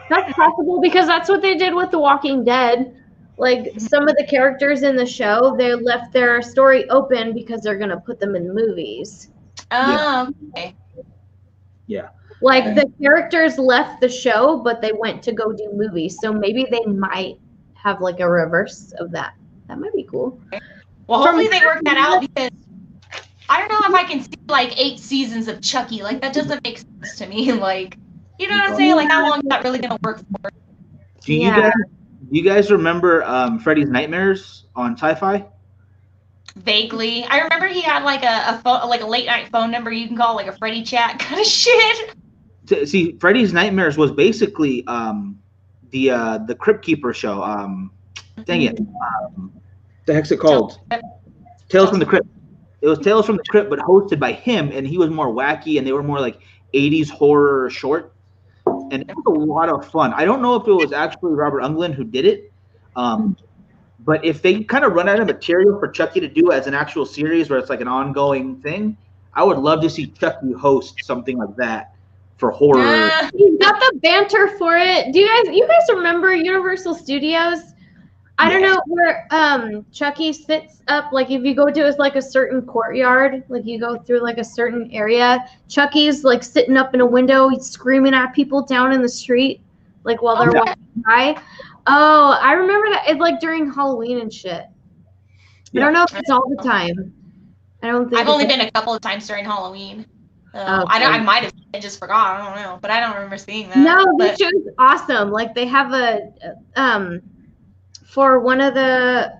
That's possible because that's what they did with The Walking Dead. Like some of the characters in the show, they left their story open because they're going to put them in movies. Oh, okay. Yeah. Like the characters left the show, but they went to go do movies. So maybe they might have like a reverse of that. That might be cool. Well, hopefully they work that out because I don't know if I can see like 8 seasons of Chucky. Like that doesn't make sense to me. Like, you know what I'm saying? Like how long is that really gonna work for? Do you guys remember Freddy's Nightmares on Sci-Fi? Vaguely, I remember he had like a phone, like a late night phone number you can call, like a Freddy chat kind of shit. See, Freddy's Nightmares was basically the Crypt Keeper show. Dang it, the heck's it called? Tales from the Crypt. It was Tales from the Crypt, but hosted by him, and he was more wacky, and they were more like 80s horror short, and it was a lot of fun. I don't know if it was actually Robert Englund who did it, but if they kind of run out of material for Chucky to do as an actual series where it's like an ongoing thing, I would love to see Chucky host something like that for horror. He's got the banter for it. Do you guys remember Universal Studios? I don't know where Chucky sits up. Like if you go to like a certain courtyard, like you go through like a certain area, Chucky's like sitting up in a window, he's screaming at people down in the street, like while they're walking by. Oh, I remember that. It's like during Halloween and shit. I don't know if it's all the time. I don't think. I've only been a couple of times during Halloween. I might have. I just forgot. I don't know, but I don't remember seeing that. No, this show's awesome. Like they have a for one of the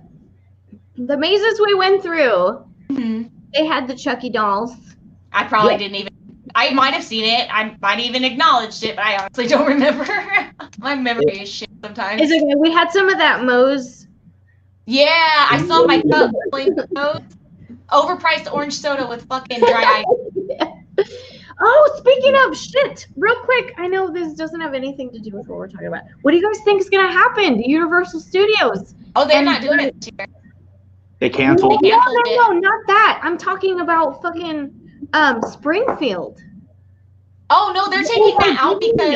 mazes we went through. Mm-hmm. They had the Chucky dolls. I probably didn't even. I might have seen it. I might even acknowledged it, but I honestly don't remember. My memory is shit sometimes. Is it okay? We had some of that Moe's. Yeah, I saw my cup playing Moe's overpriced orange soda with fucking dry ice. Oh, speaking of shit, real quick, I know this doesn't have anything to do with what we're talking about. What do you guys think is going to happen to Universal Studios? Oh, they're not doing it this year. They canceled. No, not that. I'm talking about fucking Springfield. Oh no, they're taking that out because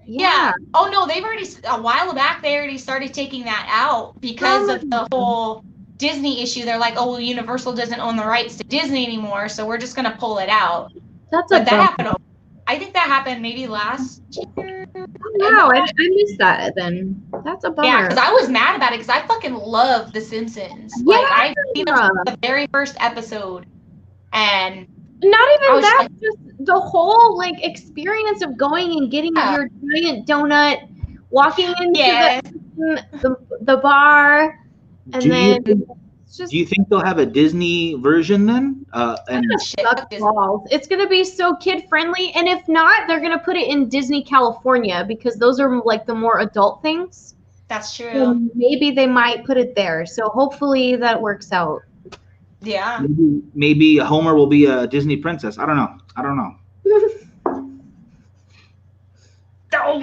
yeah. Oh no, they've already a while back. They already started taking that out because of the whole Disney issue. They're like, oh well, Universal doesn't own the rights to Disney anymore, so we're just gonna pull it out. That happened. I think that happened maybe last year. Wow, I missed that then. That's a bummer. Yeah, because I was mad about it because I fucking love The Simpsons. Yeah. Like I've seen the very first episode, and not even that, like, just the whole like experience of going and getting your giant donut, walking into the bar, and do you think they'll have a Disney version then? It's going to be so kid friendly, and if not, they're going to put it in Disney California because those are like the more adult things. That's true. So maybe they might put it there. So hopefully that works out. Yeah. Maybe Homer will be a Disney princess. I don't know. No.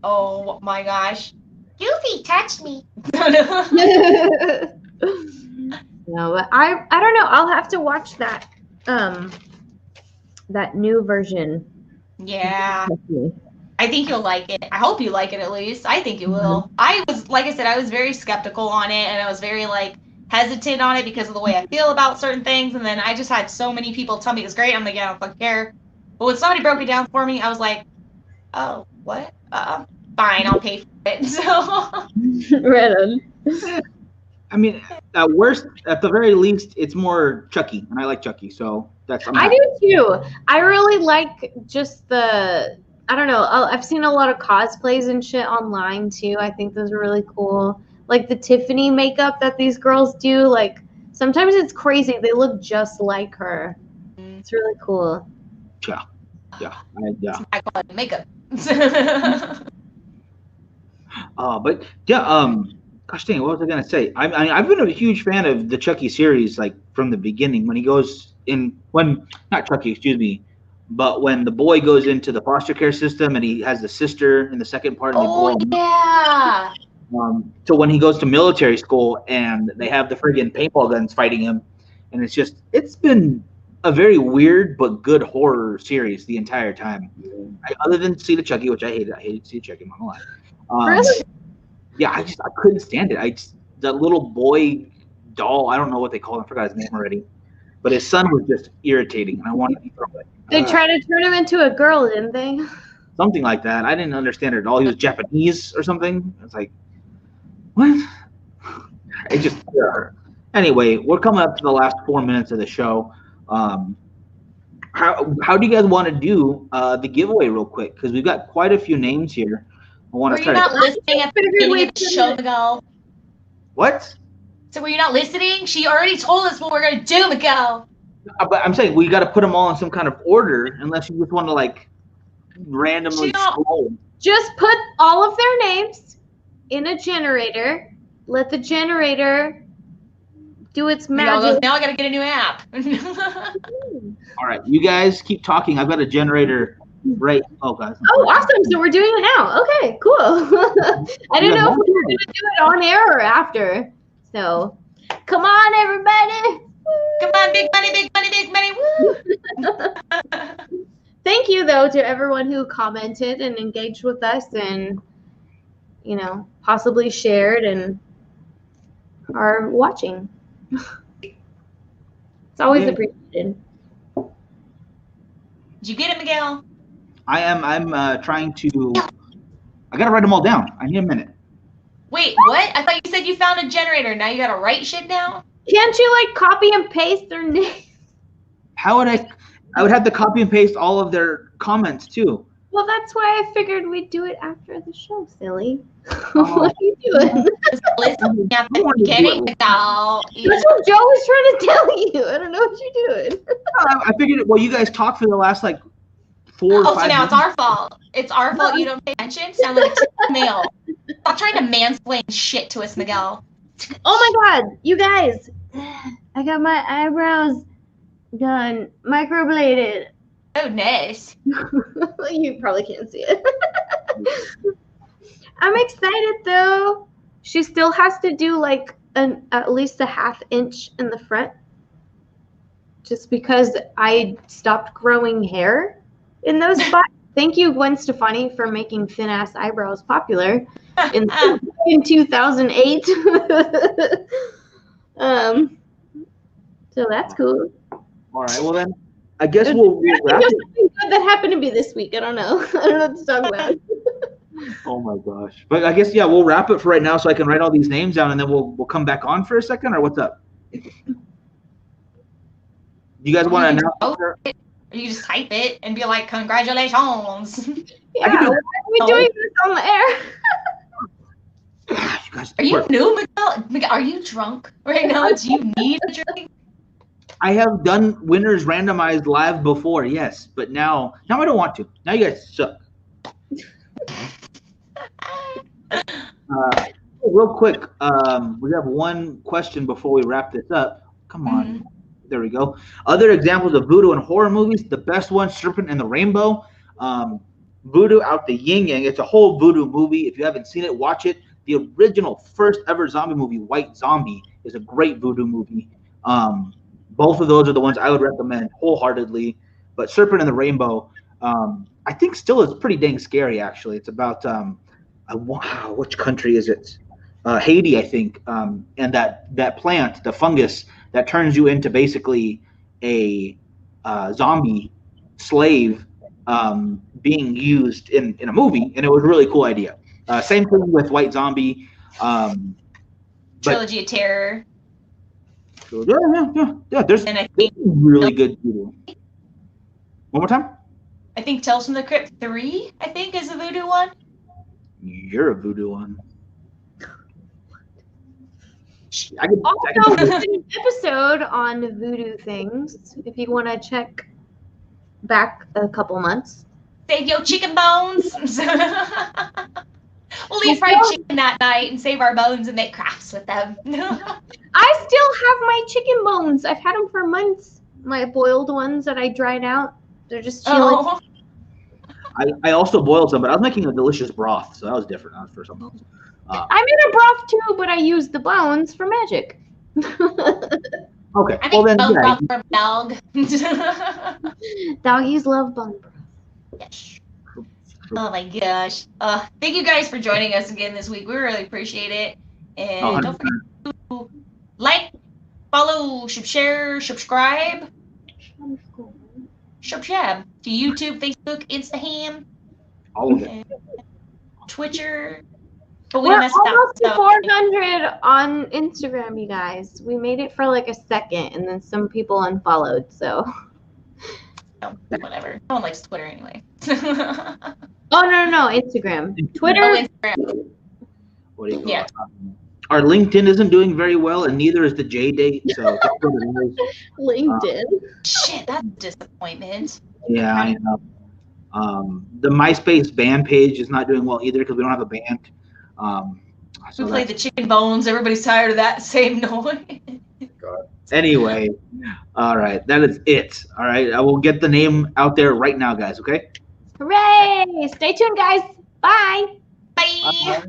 Oh my gosh. Goofy touched me. No, but I don't know. I'll have to watch that that new version. Yeah. I think you'll like it. I hope you like it at least. I think you will. I was, like I said, I was very skeptical on it, and I was very like hesitant on it because of the way I feel about certain things. And then I just had so many people tell me it was great. I'm like, yeah, I don't fucking care. But when somebody broke it down for me, I was like, oh, what? Fine, I'll pay for it. So. Right on. I mean, at the very least, it's more Chucky, and I like Chucky, so that's. I do too. I really like just I don't know. I've seen a lot of cosplays and shit online too. I think those are really cool. Like the Tiffany makeup that these girls do. Like sometimes it's crazy. They look just like her. It's really cool. Yeah. I call it makeup. But yeah. Gosh dang, what was I gonna say? I've been a huge fan of the Chucky series, like from the beginning. When he goes in, not Chucky, excuse me. But when the boy goes into the foster care system and he has the sister in the second part. Yeah. So when he goes to military school and they have the friggin' paintball guns fighting him, and it's been a very weird but good horror series the entire time. Other than See the Chucky, which I hated. I hated See the Chucky, I'm not gonna lie. Really? Yeah, I couldn't stand it. That little boy doll, I don't know what they call him. I forgot his name already. but his son was just irritating, and I wanted to throw it. They tried to turn him into a girl, didn't they? Something like that. I didn't understand it at all. He was Japanese or something. It's like, what? It just. Anyway, we're coming up to the last 4 minutes of the show. How do you guys want to do the giveaway real quick? Because we've got quite a few names here. I want Were to you try not to. listening at the beginning of the show, Miguel? What? So were you not listening? She already told us what we're gonna do, Miguel. But I'm saying we got to put them all in some kind of order, unless you just want to like randomly scroll. Just put all of their names in a generator. Let the generator do its magic. Now I gotta get a new app. All right, you guys keep talking. I've got a generator right. Oh, guys. Oh, awesome! So we're doing it now. Okay, cool. I didn't know if we were gonna do it on air or after. So, come on, everybody! Come on, big money, big money, big money! Woo! Thank you, though, to everyone who commented and engaged with us, and possibly shared and are watching. It's always appreciated. Did you get it, Miguel? I'm trying to. I gotta write them all down. I need a minute. Wait, what? I thought you said you found a generator. Now you gotta write shit down? Can't you copy and paste their names? How would I? I would have to copy and paste all of their comments too. Well, that's why I figured we'd do it after the show, silly. What are you doing? Listening at the beginning, Miguel. That's what Joe was trying to tell you. I don't know what you're doing. I figured. Well, you guys talked for the last 4 or 5 so now minutes. it's our fault. It's our fault you don't pay attention. Sound like a male. Stop trying to mansplain shit to us, Miguel. Oh my God, you guys! I got my eyebrows done, microbladed. Oh, nice. You probably can't see it. I'm excited though. She still has to do at least a ½ inch in the front, just because I stopped growing hair in those spots. Thank you, Gwen Stefani, for making thin ass eyebrows popular in 2008. So that's cool. All right. Well then, I guess we'll wrap it. Something good that happened to me this week. I don't know. I don't know what to talk about. Oh my gosh! But I guess we'll wrap it for right now, so I can write all these names down, and then we'll come back on for a second, or what's up? You guys want to announce? Or you just type it and be like, "Congratulations." Yeah, why are we doing this on the air? You guys, Are you new, Miguel? Miguel, are you drunk right now? Do you need a drink? I have done winners randomized live before, yes, but now I don't want to. Now you guys suck. Real quick, we have one question before we wrap this up. Come on. Mm-hmm. There we go. Other examples of voodoo and horror movies. The best one, Serpent and the Rainbow. Voodoo out the yin yang. It's a whole voodoo movie. If you haven't seen it, watch it. The original first ever zombie movie, White Zombie, is a great voodoo movie. Both of those are the ones I would recommend wholeheartedly. But Serpent and the Rainbow, I think still is pretty dang scary, actually. It's about, which country is it? Haiti, I think. And that plant, the fungus, that turns you into basically a zombie slave being used in a movie. And it was a really cool idea. Same thing with White Zombie. Trilogy of Terror. Yeah. There's And I think really good voodoo. One more time. I think Tales from the Crypt 3, I think, is a voodoo one. You're a voodoo one. Also, there's an episode on voodoo things. If you want to check back a couple months. Save your chicken bones. We'll eat fried chicken that night and save our bones and make crafts with them. I still have my chicken bones. I've had them for months. My boiled ones that I dried out. They're just chilling. Oh. I also boiled some, but I was making a delicious broth, so that was different. That was for something else. I made a broth too, but I used the bones for magic. Okay. I Well make then, bone yeah. broth for a dog. Doggies love bone broth. Yes. Oh my gosh. Thank you guys for joining us again this week. We really appreciate it. And don't forget to like, Follow, share, subscribe. Subscribe to YouTube, Facebook, Instagram, All of it. Twitcher. But we We're don't mess with almost to that. 400 on Instagram, you guys. We made it for like a second, and then some people unfollowed. So. So, whatever. No one likes Twitter anyway. Oh no, Instagram, Twitter. Oh, Instagram. What do you call Yeah. it? Our LinkedIn isn't doing very well, and neither is the J date. So just go to those. LinkedIn. Shit, that's a disappointment. Yeah, I know. The MySpace band page is not doing well either because we don't have a band. So We played the chicken bones. Everybody's tired of that same noise. anyway, all right, that is it. All right, I will get the name out there right now, guys. Okay. Hooray! Stay tuned, guys. Bye. Bye. Bye.